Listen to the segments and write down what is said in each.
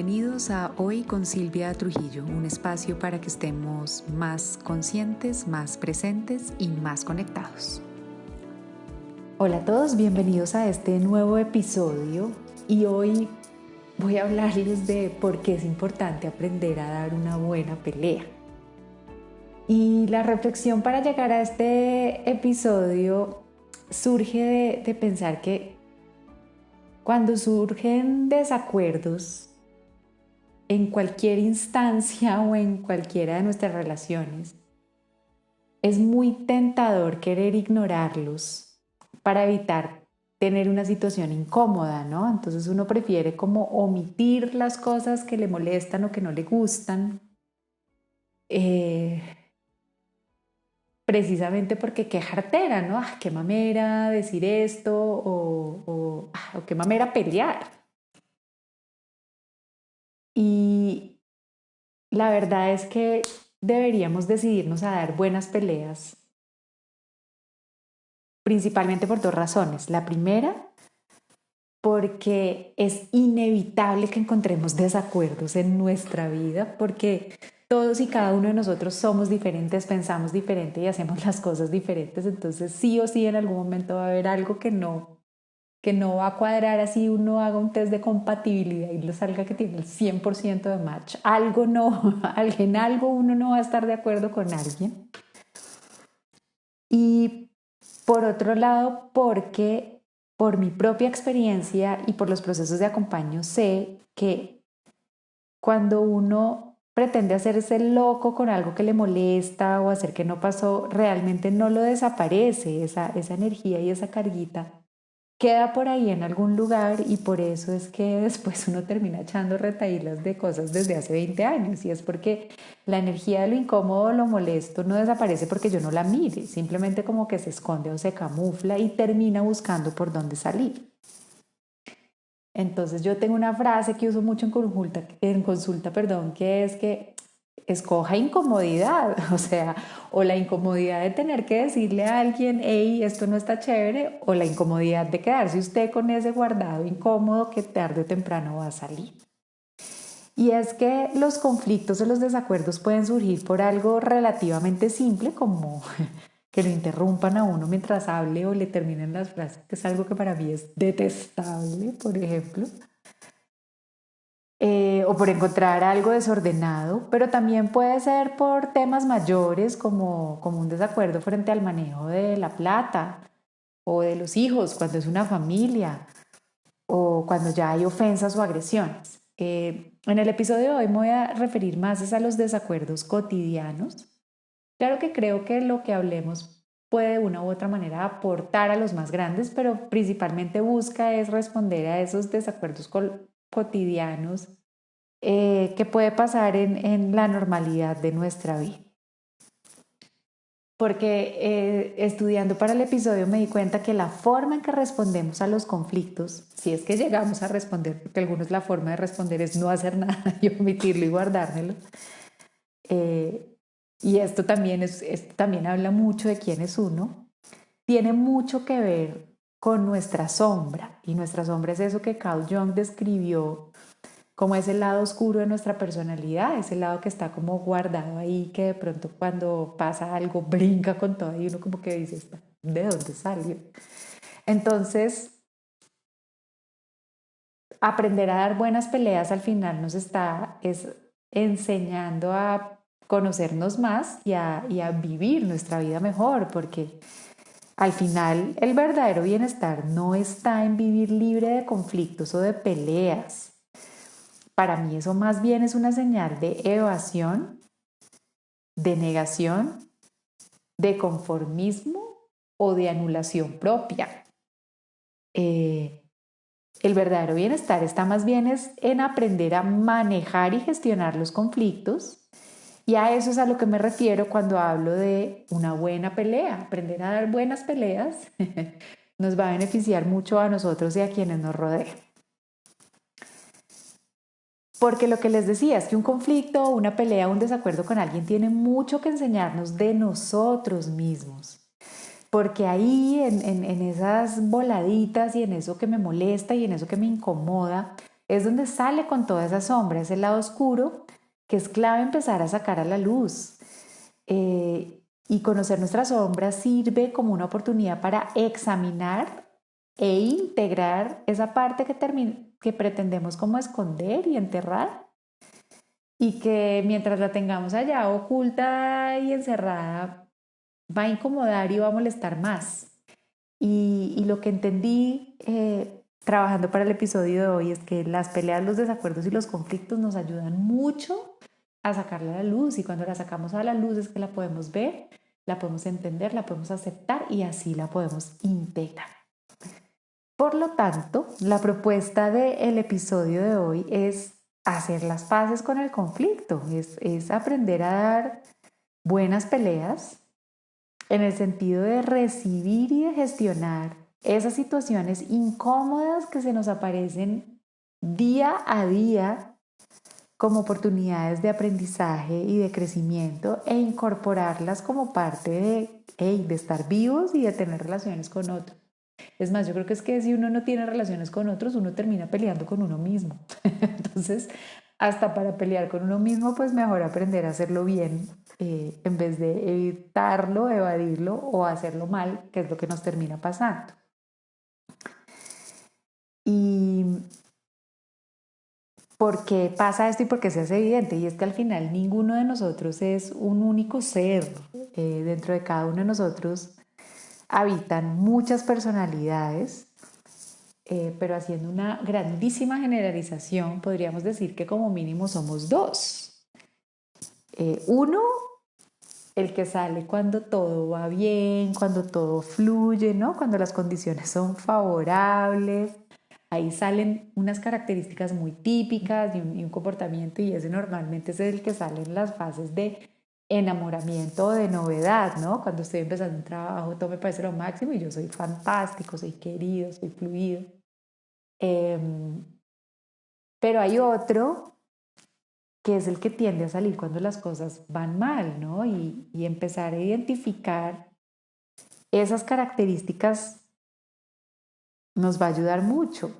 bienvenidos a Hoy con Silvia Trujillo, un espacio para que estemos más conscientes, más presentes y más conectados. Hola a todos, bienvenidos a este nuevo episodio y hoy voy a hablarles de por qué es importante aprender a dar una buena pelea. Y la reflexión para llegar a este episodio surge de pensar que cuando surgen desacuerdos en cualquier instancia o en cualquiera de nuestras relaciones, es muy tentador querer ignorarlos para evitar tener una situación incómoda, ¿no? Entonces uno prefiere como omitir las cosas que le molestan o que no le gustan, precisamente porque qué jartera, ¿no? Qué mamera decir esto o qué mamera pelear. Y la verdad es que deberíamos decidirnos a dar buenas peleas, principalmente por dos razones. La primera, porque es inevitable que encontremos desacuerdos en nuestra vida, porque todos y cada uno de nosotros somos diferentes, pensamos diferente y hacemos las cosas diferentes. Entonces sí o sí en algún momento va a haber algo que no va a cuadrar, así uno haga un test de compatibilidad y le salga que tiene el 100% de match. Algo no, en algo uno no va a estar de acuerdo con alguien. Y por otro lado, porque por mi propia experiencia y por los procesos de acompaño sé que cuando uno pretende hacerse loco con algo que le molesta o hacer que no pasó, realmente no lo desaparece, esa energía y esa carguita queda por ahí en algún lugar y por eso es que después uno termina echando retahílas de cosas desde hace 20 años y es porque la energía de lo incómodo, lo molesto no desaparece porque yo no la mire, simplemente como que se esconde o se camufla y termina buscando por dónde salir. Entonces yo tengo una frase que uso mucho en consulta, que es que escoja incomodidad, o sea, o la incomodidad de tener que decirle a alguien, hey, esto no está chévere, o la incomodidad de quedarse usted con ese guardado incómodo que tarde o temprano va a salir. Y es que los conflictos o los desacuerdos pueden surgir por algo relativamente simple como que lo interrumpan a uno mientras hable o le terminen las frases, que es algo que para mí es detestable, por ejemplo. O por encontrar algo desordenado, pero también puede ser por temas mayores como un desacuerdo frente al manejo de la plata o de los hijos cuando es una familia o cuando ya hay ofensas o agresiones. En el episodio de hoy me voy a referir más a los desacuerdos cotidianos. Claro que creo que lo que hablemos puede de una u otra manera aportar a los más grandes, pero principalmente busca es responder a esos desacuerdos cotidianos que puede pasar en la normalidad de nuestra vida. Porque estudiando para el episodio me di cuenta que la forma en que respondemos a los conflictos, si es que llegamos a responder, porque algunos la forma de responder es no hacer nada y omitirlo y guardármelo, y esto también habla mucho de quién es uno, tiene mucho que ver con nuestra sombra. Y nuestra sombra es eso que Carl Jung describió como ese lado oscuro de nuestra personalidad, ese lado que está como guardado ahí, que de pronto cuando pasa algo brinca con todo y uno como que dice, ¿de dónde salió? Entonces, aprender a dar buenas peleas al final nos está enseñando a conocernos más y a vivir nuestra vida mejor, porque al final el verdadero bienestar no está en vivir libre de conflictos o de peleas. Para mí eso más bien es una señal de evasión, de negación, de conformismo o de anulación propia. El verdadero bienestar está más bien en aprender a manejar y gestionar los conflictos, y a eso es a lo que me refiero cuando hablo de una buena pelea. Aprender a dar buenas peleas nos va a beneficiar mucho a nosotros y a quienes nos rodean. Porque lo que les decía es que un conflicto, una pelea, un desacuerdo con alguien tiene mucho que enseñarnos de nosotros mismos. Porque ahí en esas voladitas y en eso que me molesta y en eso que me incomoda, es donde sale con toda esa sombra, ese lado oscuro que es clave empezar a sacar a la luz. Y conocer nuestra sombra sirve como una oportunidad para examinar e integrar esa parte que pretendemos como esconder y enterrar, y que mientras la tengamos allá oculta y encerrada va a incomodar y va a molestar más. Y lo que entendí trabajando para el episodio de hoy es que las peleas, los desacuerdos y los conflictos nos ayudan mucho a sacarla a la luz, y cuando la sacamos a la luz es que la podemos ver, la podemos entender, la podemos aceptar y así la podemos integrar. Por lo tanto, la propuesta del episodio de hoy es hacer las paces con el conflicto, es aprender a dar buenas peleas en el sentido de recibir y de gestionar esas situaciones incómodas que se nos aparecen día a día como oportunidades de aprendizaje y de crecimiento, e incorporarlas como parte de estar vivos y de tener relaciones con otros. Es más, yo creo que es que si uno no tiene relaciones con otros, uno termina peleando con uno mismo. Entonces, hasta para pelear con uno mismo, pues mejor aprender a hacerlo bien, en vez de evitarlo, evadirlo o hacerlo mal, que es lo que nos termina pasando. Y ¿por qué pasa esto y por qué se hace evidente? Y es que al final ninguno de nosotros es un único ser. Dentro de cada uno de nosotros habitan muchas personalidades, pero haciendo una grandísima generalización, podríamos decir que como mínimo somos dos. Uno, el que sale cuando todo va bien, cuando todo fluye, ¿no? Cuando las condiciones son favorables. Ahí salen unas características muy típicas y un comportamiento, y ese normalmente es el que sale en las fases de enamoramiento o de novedad, ¿no? Cuando estoy empezando un trabajo, todo me parece lo máximo y yo soy fantástico, soy querido, soy fluido. Pero hay otro que es el que tiende a salir cuando las cosas van mal, ¿no? Y empezar a identificar esas características nos va a ayudar mucho,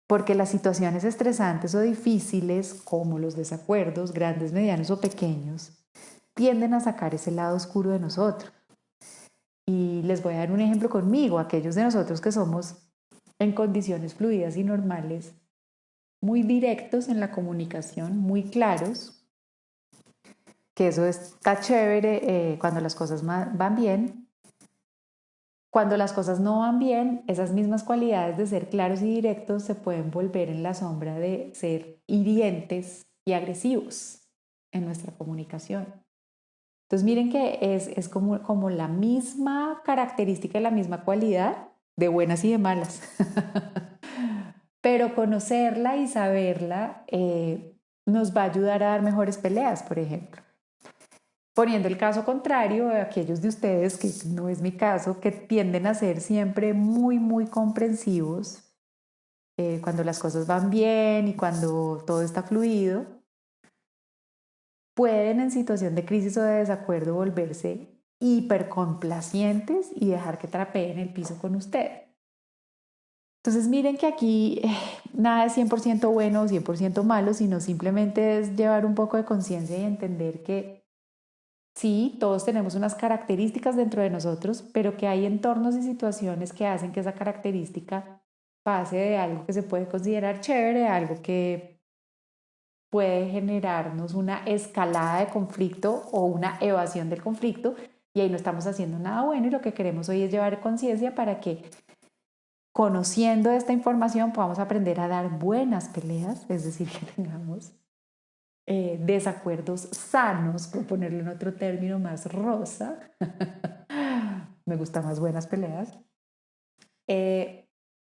porque las situaciones estresantes o difíciles, como los desacuerdos, grandes, medianos o pequeños, tienden a sacar ese lado oscuro de nosotros. Y les voy a dar un ejemplo conmigo. Aquellos de nosotros que somos en condiciones fluidas y normales, muy directos en la comunicación, muy claros, que eso está chévere cuando las cosas van bien. Cuando las cosas no van bien, esas mismas cualidades de ser claros y directos se pueden volver en la sombra de ser hirientes y agresivos en nuestra comunicación. Entonces miren que es como la misma característica y la misma cualidad de buenas y de malas. Pero conocerla y saberla nos va a ayudar a dar mejores peleas, por ejemplo. Poniendo el caso contrario, aquellos de ustedes, que no es mi caso, que tienden a ser siempre muy, muy comprensivos cuando las cosas van bien y cuando todo está fluido, pueden en situación de crisis o de desacuerdo volverse hipercomplacientes y dejar que trapeen el piso con usted. Entonces miren que aquí nada es 100% bueno o 100% malo, sino simplemente es llevar un poco de conciencia y entender que sí, todos tenemos unas características dentro de nosotros, pero que hay entornos y situaciones que hacen que esa característica pase de algo que se puede considerar chévere a algo que puede generarnos una escalada de conflicto o una evasión del conflicto, y ahí no estamos haciendo nada bueno, y lo que queremos hoy es llevar conciencia para que, conociendo esta información, podamos aprender a dar buenas peleas, es decir, que tengamos desacuerdos sanos, por ponerlo en otro término más rosa. Me gustan más buenas peleas,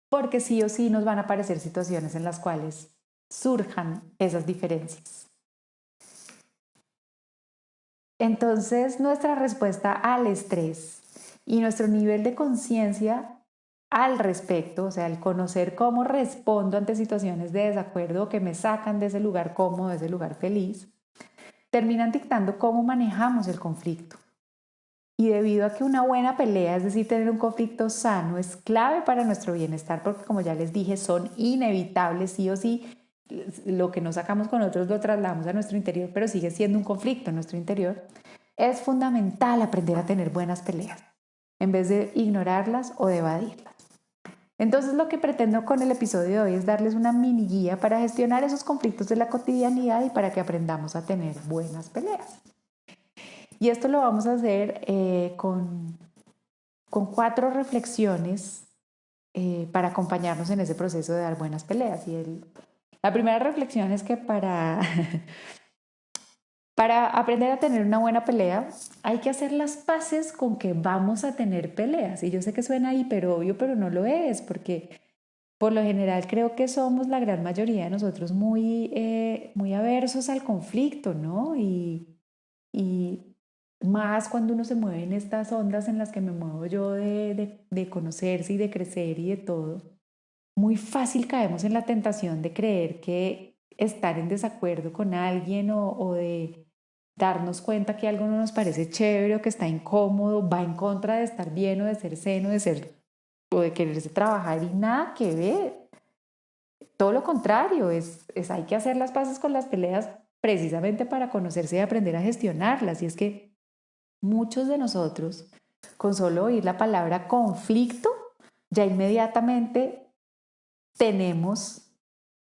porque sí o sí nos van a aparecer situaciones en las cuales surjan esas diferencias. Entonces, nuestra respuesta al estrés y nuestro nivel de conciencia al respecto, o sea, el conocer cómo respondo ante situaciones de desacuerdo que me sacan de ese lugar cómodo, de ese lugar feliz, terminan dictando cómo manejamos el conflicto. Y debido a que una buena pelea, es decir, tener un conflicto sano, es clave para nuestro bienestar, porque como ya les dije, son inevitables, sí o sí. Lo que no sacamos con otros lo trasladamos a nuestro interior, pero sigue siendo un conflicto en nuestro interior. Es fundamental aprender a tener buenas peleas, en vez de ignorarlas o de evadirlas. Entonces lo que pretendo con el episodio de hoy es darles una mini guía para gestionar esos conflictos de la cotidianidad y para que aprendamos a tener buenas peleas. Y esto lo vamos a hacer con 4 reflexiones para acompañarnos en ese proceso de dar buenas peleas. La primera reflexión es que para aprender a tener una buena pelea hay que hacer las paces con que vamos a tener peleas. Y yo sé que suena hiper obvio, pero no lo es, porque por lo general creo que somos la gran mayoría de nosotros muy aversos al conflicto, ¿no? Y más cuando uno se mueve en estas ondas en las que me muevo yo de conocerse y de crecer y de todo, muy fácil caemos en la tentación de creer que estar en desacuerdo con alguien o de darnos cuenta que algo no nos parece chévere o que está incómodo, va en contra de estar bien o de ser seno, de ser o de quererse trabajar y nada que ver. Todo lo contrario, hay que hacer las paces con las peleas precisamente para conocerse y aprender a gestionarlas. Y es que muchos de nosotros, con solo oír la palabra conflicto, ya inmediatamente tenemos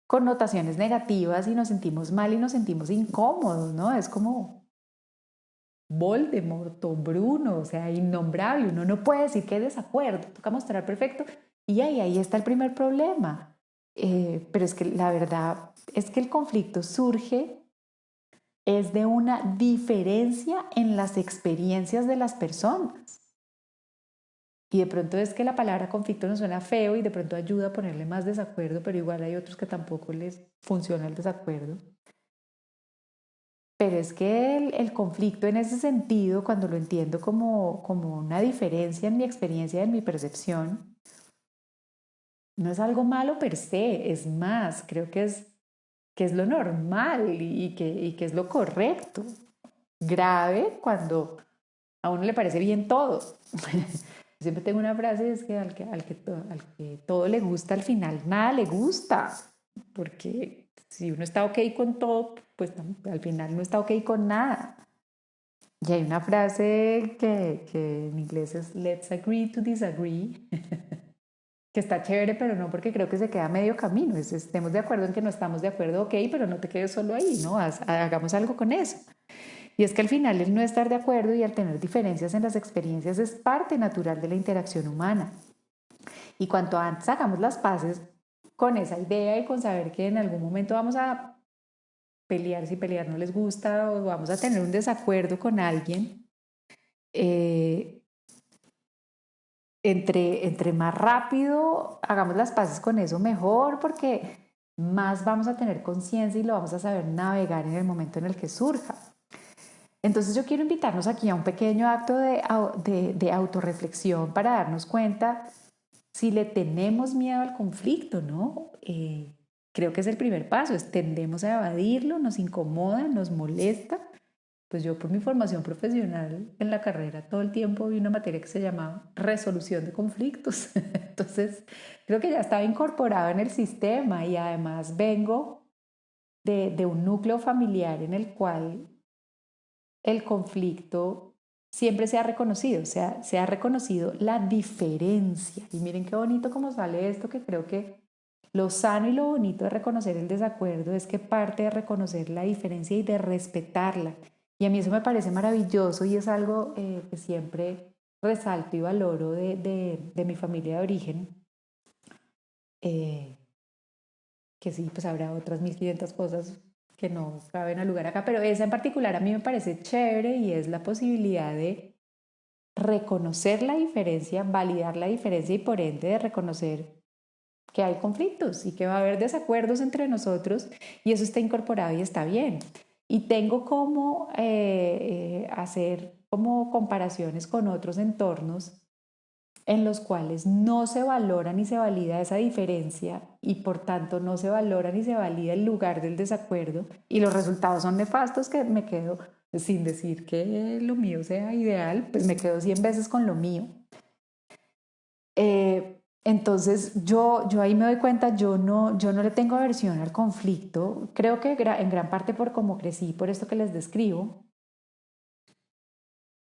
connotaciones negativas y nos sentimos mal y nos sentimos incómodos, ¿no? Es como Voldemort o Bruno, o sea, innombrable. Uno no puede decir que hay desacuerdo, toca mostrar perfecto. Y ahí está el primer problema. Pero es que la verdad es que el conflicto surge es de una diferencia en las experiencias de las personas. Y de pronto es que la palabra conflicto nos suena feo y de pronto ayuda a ponerle más desacuerdo, pero igual hay otros que tampoco les funciona el desacuerdo. Pero es que el conflicto en ese sentido, cuando lo entiendo como una diferencia en mi experiencia, en mi percepción, no es algo malo per se, es más, creo que es lo normal y que es lo correcto. Grave cuando a uno le parece bien todo. Siempre tengo una frase, es que al que todo le gusta, al final nada le gusta, porque si uno está ok con todo, pues al final no está ok con nada. Y hay una frase que en inglés es let's agree to disagree, que está chévere, pero no porque creo que se queda a medio camino. Estemos de acuerdo en que no estamos de acuerdo, ok, pero no te quedes solo ahí, ¿no? Hagamos algo con eso. Y es que al final el no estar de acuerdo y al tener diferencias en las experiencias es parte natural de la interacción humana. Y cuanto antes hagamos las paces con esa idea y con saber que en algún momento vamos a pelear si pelear no les gusta o vamos a tener un desacuerdo con alguien, eh, entre más rápido hagamos las paces con eso, mejor, porque más vamos a tener conciencia y lo vamos a saber navegar en el momento en el que surja. Entonces yo quiero invitarnos aquí a un pequeño acto de autorreflexión para darnos cuenta si le tenemos miedo al conflicto, ¿no? Creo que es el primer paso, tendemos a evadirlo, nos incomoda, nos molesta. Pues yo por mi formación profesional en la carrera todo el tiempo vi una materia que se llamaba resolución de conflictos. Entonces creo que ya estaba incorporado en el sistema y además vengo de un núcleo familiar en el cual el conflicto siempre se ha reconocido, o sea, se ha reconocido la diferencia. Y miren qué bonito cómo sale esto, que creo que lo sano y lo bonito de reconocer el desacuerdo es que parte de reconocer la diferencia y de respetarla. Y a mí eso me parece maravilloso y es algo que siempre resalto y valoro de mi familia de origen. Eh, que sí, pues habrá otras 1500 cosas que no caben al lugar acá, pero esa en particular a mí me parece chévere y es la posibilidad de reconocer la diferencia, validar la diferencia y por ende de reconocer que hay conflictos y que va a haber desacuerdos entre nosotros y eso está incorporado y está bien. Y tengo como hacer como comparaciones con otros entornos en los cuales no se valora ni se valida esa diferencia y por tanto no se valora ni se valida el lugar del desacuerdo y los resultados son nefastos que me quedo sin decir que lo mío sea ideal, pues me quedo 100 veces con lo mío. Entonces yo ahí me doy cuenta, yo no le tengo aversión al conflicto, creo que en gran parte por cómo crecí, por esto que les describo,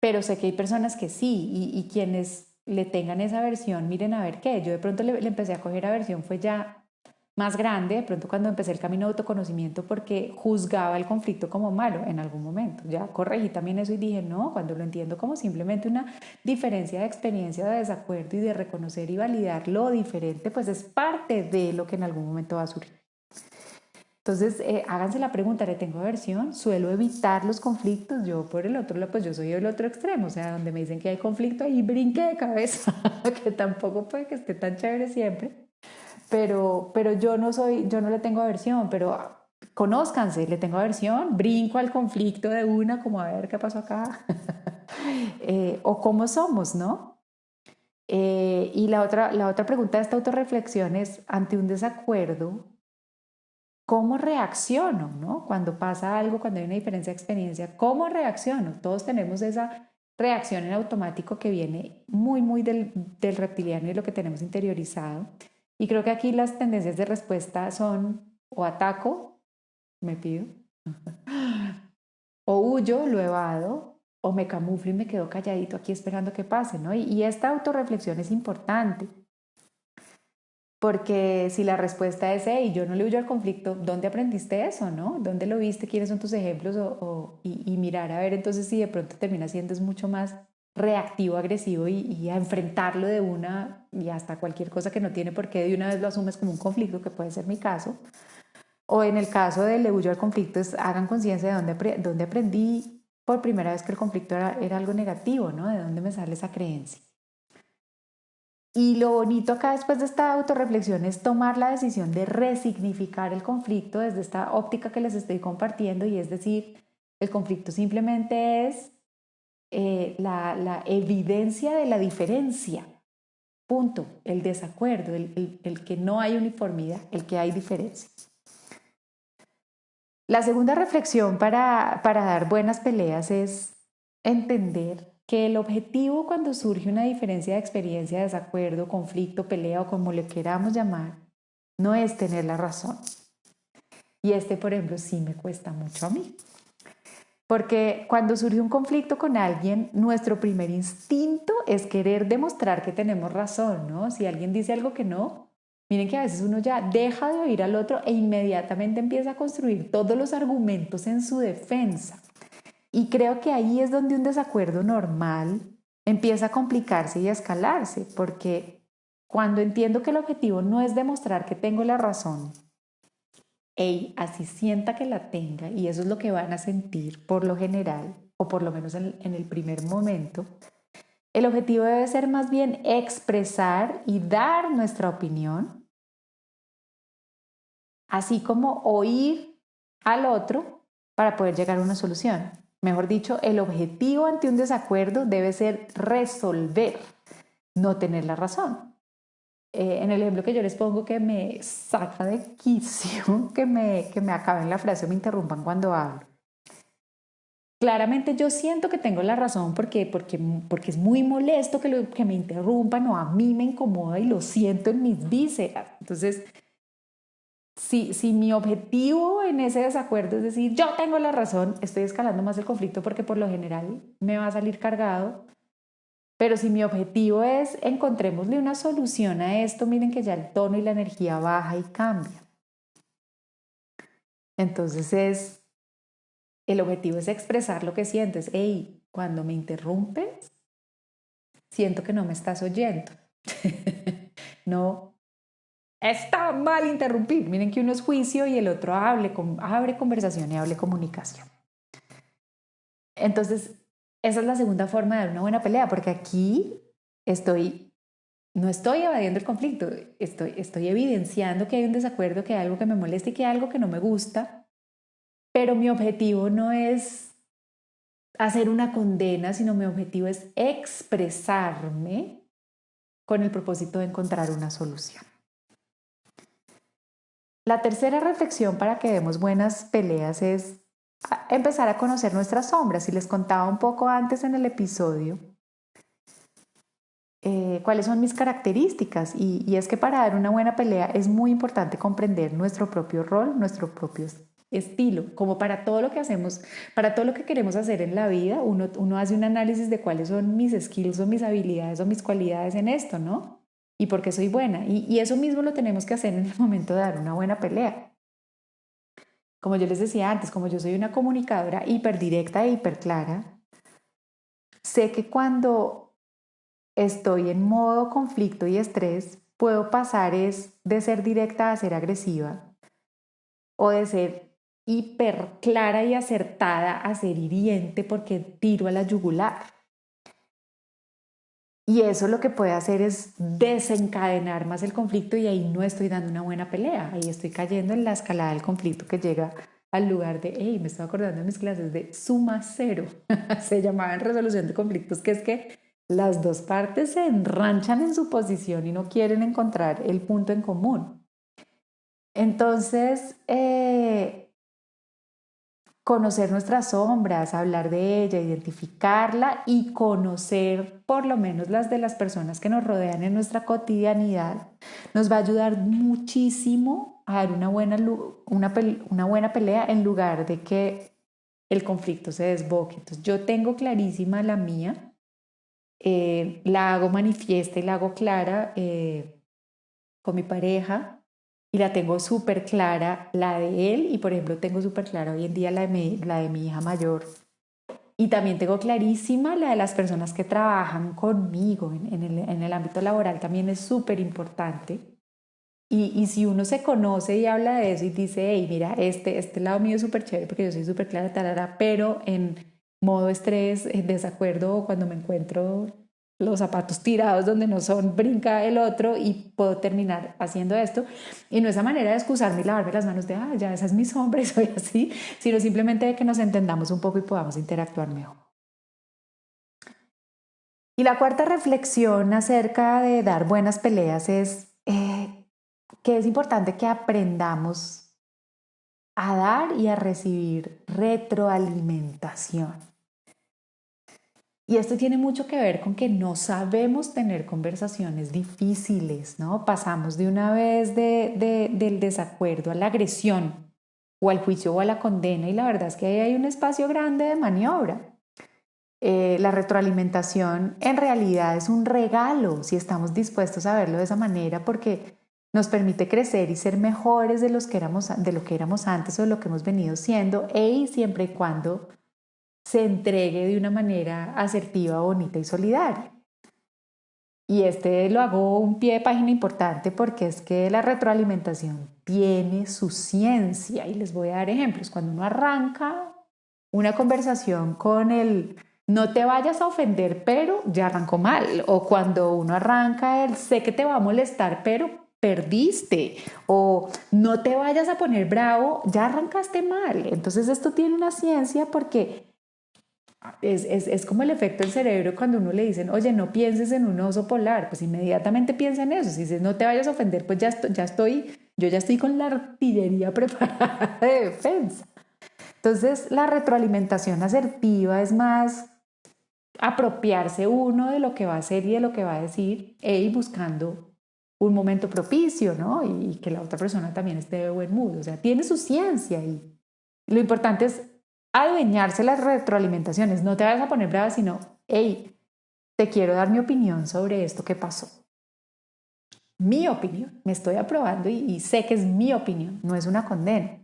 pero sé que hay personas que sí, y quienes le tengan esa aversión, miren a ver qué, yo de pronto le empecé a coger aversión, fue ya más grande, de pronto cuando empecé el camino de autoconocimiento, porque juzgaba el conflicto como malo en algún momento. Ya corregí también eso y dije, no, cuando lo entiendo como simplemente una diferencia de experiencia, de desacuerdo y de reconocer y validar lo diferente, pues es parte de lo que en algún momento va a surgir. Entonces, háganse la pregunta, ¿le tengo aversión? ¿Suelo evitar los conflictos? Yo por el otro lado, pues yo soy el otro extremo, o sea, donde me dicen que hay conflicto, ahí brinque de cabeza, que tampoco puede que esté tan chévere siempre. Pero yo no le tengo aversión, pero conózcanse, le tengo aversión, brinco al conflicto de una, como a ver qué pasó acá, o cómo somos, ¿no? Y la otra pregunta de esta autorreflexión es, ante un desacuerdo, ¿cómo reacciono, no? Cuando pasa algo, cuando hay una diferencia de experiencia, ¿cómo reacciono? Todos tenemos esa reacción en automático que viene muy, muy del reptiliano y lo que tenemos interiorizado. Y creo que aquí las tendencias de respuesta son o ataco, me pido, o huyo, lo evado, o me camuflo y me quedo calladito aquí esperando que pase, ¿no? Y esta autorreflexión es importante. Porque si la respuesta es, hey, yo no le huyo al conflicto, ¿dónde aprendiste eso, no? ¿Dónde lo viste? ¿Quiénes son tus ejemplos? Y mirar a ver entonces si de pronto termina siendo es mucho más reactivo, agresivo y a enfrentarlo de una y hasta cualquier cosa que no tiene por qué de una vez lo asumes como un conflicto, que puede ser mi caso. O en el caso de le huyo al conflicto, es hagan conciencia de dónde aprendí por primera vez que el conflicto era algo negativo, ¿no? De dónde me sale esa creencia. Y lo bonito acá después de esta autorreflexión es tomar la decisión de resignificar el conflicto desde esta óptica que les estoy compartiendo, y es decir, el conflicto simplemente es la evidencia de la diferencia, punto, el desacuerdo, el que no hay uniformidad, el que hay diferencia. La segunda reflexión para dar buenas peleas es entender que el objetivo cuando surge una diferencia de experiencia, desacuerdo, conflicto, pelea o como le queramos llamar, no es tener la razón. Y por ejemplo, sí me cuesta mucho a mí. Porque cuando surge un conflicto con alguien, nuestro primer instinto es querer demostrar que tenemos razón, ¿no? Si alguien dice algo que no, miren que a veces uno ya deja de oír al otro e inmediatamente empieza a construir todos los argumentos en su defensa. Y creo que ahí es donde un desacuerdo normal empieza a complicarse y a escalarse, porque cuando entiendo que el objetivo no es demostrar que tengo la razón, así sienta que la tenga, y eso es lo que van a sentir por lo general, o por lo menos en el primer momento, el objetivo debe ser más bien expresar y dar nuestra opinión, así como oír al otro para poder llegar a una solución. Mejor dicho, el objetivo ante un desacuerdo debe ser resolver, no tener la razón. En el ejemplo que yo les pongo, que me saca de quicio, que me acaben la frase o me interrumpan cuando hablo. Claramente yo siento que tengo la razón porque es muy molesto que me interrumpan, o a mí me incomoda y lo siento en mis vísceras. Entonces, si mi objetivo en ese desacuerdo es decir, yo tengo la razón, estoy escalando más el conflicto porque por lo general me va a salir cargado. Pero si mi objetivo es encontrémosle una solución a esto, miren que ya el tono y la energía baja y cambia. Entonces el objetivo es expresar lo que sientes. Hey, cuando me interrumpes, siento que no me estás oyendo. No, está mal interrumpir. Miren que uno es juicio y el otro abre conversación y hable comunicación. Entonces, esa es la segunda forma de dar una buena pelea, porque aquí no estoy evadiendo el conflicto, estoy evidenciando que hay un desacuerdo, que hay algo que me molesta y que hay algo que no me gusta, pero mi objetivo no es hacer una condena, sino mi objetivo es expresarme con el propósito de encontrar una solución. La tercera reflexión para que demos buenas peleas es empezar a conocer nuestras sombras. Y les contaba un poco antes en el episodio cuáles son mis características. Y es que para dar una buena pelea es muy importante comprender nuestro propio rol, nuestro propio estilo. Como para todo lo que hacemos, para todo lo que queremos hacer en la vida, uno hace un análisis de cuáles son mis skills o mis habilidades o mis cualidades en esto, ¿no? Y por qué soy buena. Y eso mismo lo tenemos que hacer en el momento de dar una buena pelea. Como yo les decía antes, como yo soy una comunicadora hiperdirecta e hiperclara, sé que cuando estoy en modo conflicto y estrés, puedo pasar de ser directa a ser agresiva o de ser hiper clara y acertada a ser hiriente porque tiro a la yugular. Y eso lo que puede hacer es desencadenar más el conflicto y ahí no estoy dando una buena pelea, ahí estoy cayendo en la escalada del conflicto que llega al lugar de, hey, me estaba acordando de mis clases de suma cero, se llamaba en resolución de conflictos, que es que las dos partes se enranchan en su posición y no quieren encontrar el punto en común. Entonces, conocer nuestras sombras, hablar de ella, identificarla y conocer por lo menos las de las personas que nos rodean en nuestra cotidianidad, nos va a ayudar muchísimo a dar una buena pelea en lugar de que el conflicto se desboque. Entonces yo tengo clarísima la mía, la hago manifiesta y la hago clara con mi pareja y la tengo súper clara la de él y por ejemplo tengo súper clara hoy en día la de mi hija mayor y también tengo clarísima la de las personas que trabajan conmigo en el ámbito laboral también es súper importante y si uno se conoce y habla de eso y dice, hey, mira, este lado mío es súper chévere porque yo soy súper clara, tarara, pero en modo estrés, en desacuerdo, o cuando me encuentro los zapatos tirados donde no son, brinca el otro y puedo terminar haciendo esto. Y no esa manera de excusarme y lavarme las manos de, ah, ya esa es mi sombra y soy así, sino simplemente de que nos entendamos un poco y podamos interactuar mejor. Y la cuarta reflexión acerca de dar buenas peleas es que es importante que aprendamos a dar y a recibir retroalimentación. Y esto tiene mucho que ver con que no sabemos tener conversaciones difíciles, ¿no? Pasamos de una vez del desacuerdo a la agresión o al juicio o a la condena y la verdad es que ahí hay un espacio grande de maniobra. La retroalimentación en realidad es un regalo si estamos dispuestos a verlo de esa manera porque nos permite crecer y ser mejores de lo que éramos antes o de lo que hemos venido siendo y siempre y cuando se entregue de una manera asertiva, bonita y solidaria. Y lo hago un pie de página importante porque es que la retroalimentación tiene su ciencia y les voy a dar ejemplos. Cuando uno arranca una conversación con el no te vayas a ofender, pero ya arrancó mal. O cuando uno arranca el sé que te va a molestar, pero perdiste. O no te vayas a poner bravo, ya arrancaste mal. Entonces esto tiene una ciencia porque es como el efecto del cerebro cuando uno le dicen, oye, no pienses en un oso polar, pues inmediatamente piensa en eso. Si dices, no te vayas a ofender, pues yo ya estoy con la artillería preparada de defensa. Entonces, la retroalimentación asertiva es más apropiarse uno de lo que va a hacer y de lo que va a decir, buscando un momento propicio, ¿no? Y que la otra persona también esté de buen mood. O sea, tiene su ciencia y lo importante es adueñarse las retroalimentaciones. No te vayas a poner brava, sino, hey, te quiero dar mi opinión sobre esto que pasó. Mi opinión, me estoy aprobando y sé que es mi opinión, no es una condena.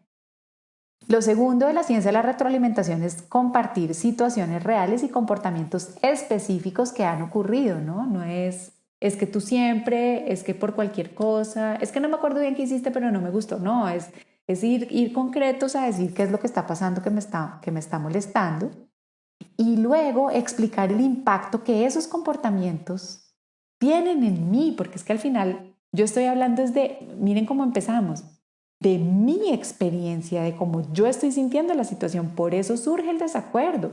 Lo segundo de la ciencia de la retroalimentación es compartir situaciones reales y comportamientos específicos que han ocurrido, ¿no? No es que tú siempre, es que por cualquier cosa, es que no me acuerdo bien qué hiciste, pero no me gustó. No, es ir concretos a decir qué es lo que está pasando que me está molestando y luego explicar el impacto que esos comportamientos tienen en mí, porque es que al final yo estoy hablando miren cómo empezamos, de mi experiencia, de cómo yo estoy sintiendo la situación, por eso surge el desacuerdo,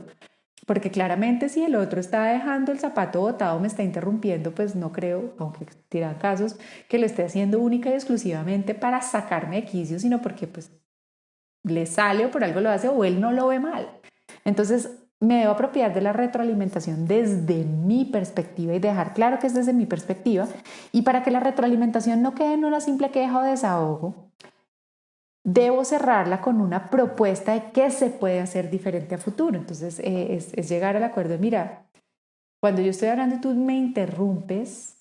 porque claramente si el otro está dejando el zapato botado, me está interrumpiendo, pues no creo, aunque tiran casos, que lo esté haciendo única y exclusivamente para sacarme de quicio, sino porque pues le sale o por algo lo hace o él no lo ve mal. Entonces me debo apropiar de la retroalimentación desde mi perspectiva y dejar claro que es desde mi perspectiva. Y para que la retroalimentación no quede en una simple queja o desahogo, debo cerrarla con una propuesta de qué se puede hacer diferente a futuro. Entonces es llegar al acuerdo de, mira, cuando yo estoy hablando y tú me interrumpes,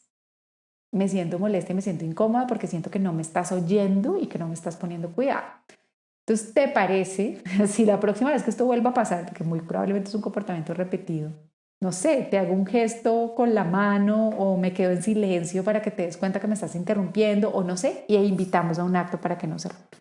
me siento molesta y me siento incómoda porque siento que no me estás oyendo y que no me estás poniendo cuidado. Entonces, ¿te parece, si la próxima vez que esto vuelva a pasar, porque muy probablemente es un comportamiento repetido, no sé, te hago un gesto con la mano o me quedo en silencio para que te des cuenta que me estás interrumpiendo o no sé, y invitamos a un acto para que no se repita?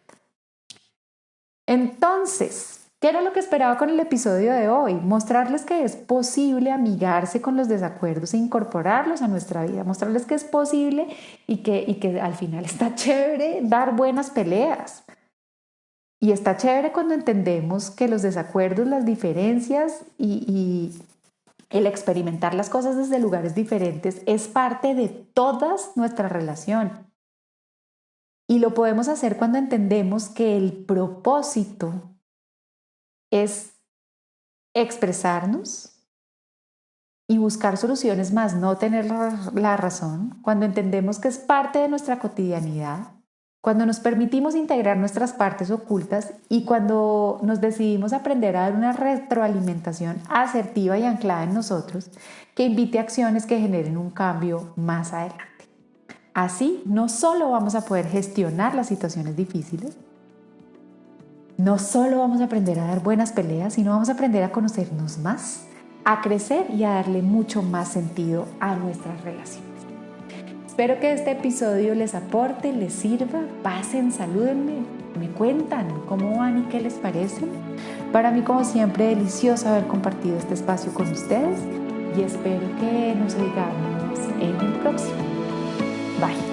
Entonces, ¿qué era lo que esperaba con el episodio de hoy? Mostrarles que es posible amigarse con los desacuerdos e incorporarlos a nuestra vida, mostrarles que es posible y que al final está chévere dar buenas peleas. Y está chévere cuando entendemos que los desacuerdos, las diferencias y el experimentar las cosas desde lugares diferentes es parte de toda nuestra relación. Y lo podemos hacer cuando entendemos que el propósito es expresarnos y buscar soluciones más no tener la razón, cuando entendemos que es parte de nuestra cotidianidad, cuando nos permitimos integrar nuestras partes ocultas y cuando nos decidimos aprender a dar una retroalimentación asertiva y anclada en nosotros que invite a acciones que generen un cambio más adelante. Así, no solo vamos a poder gestionar las situaciones difíciles, no solo vamos a aprender a dar buenas peleas, sino vamos a aprender a conocernos más, a crecer y a darle mucho más sentido a nuestras relaciones. Espero que este episodio les aporte, les sirva. Pasen, salúdenme, me cuentan cómo van y qué les parecen. Para mí, como siempre, delicioso haber compartido este espacio con ustedes y espero que nos oigamos en el próximo. Bye.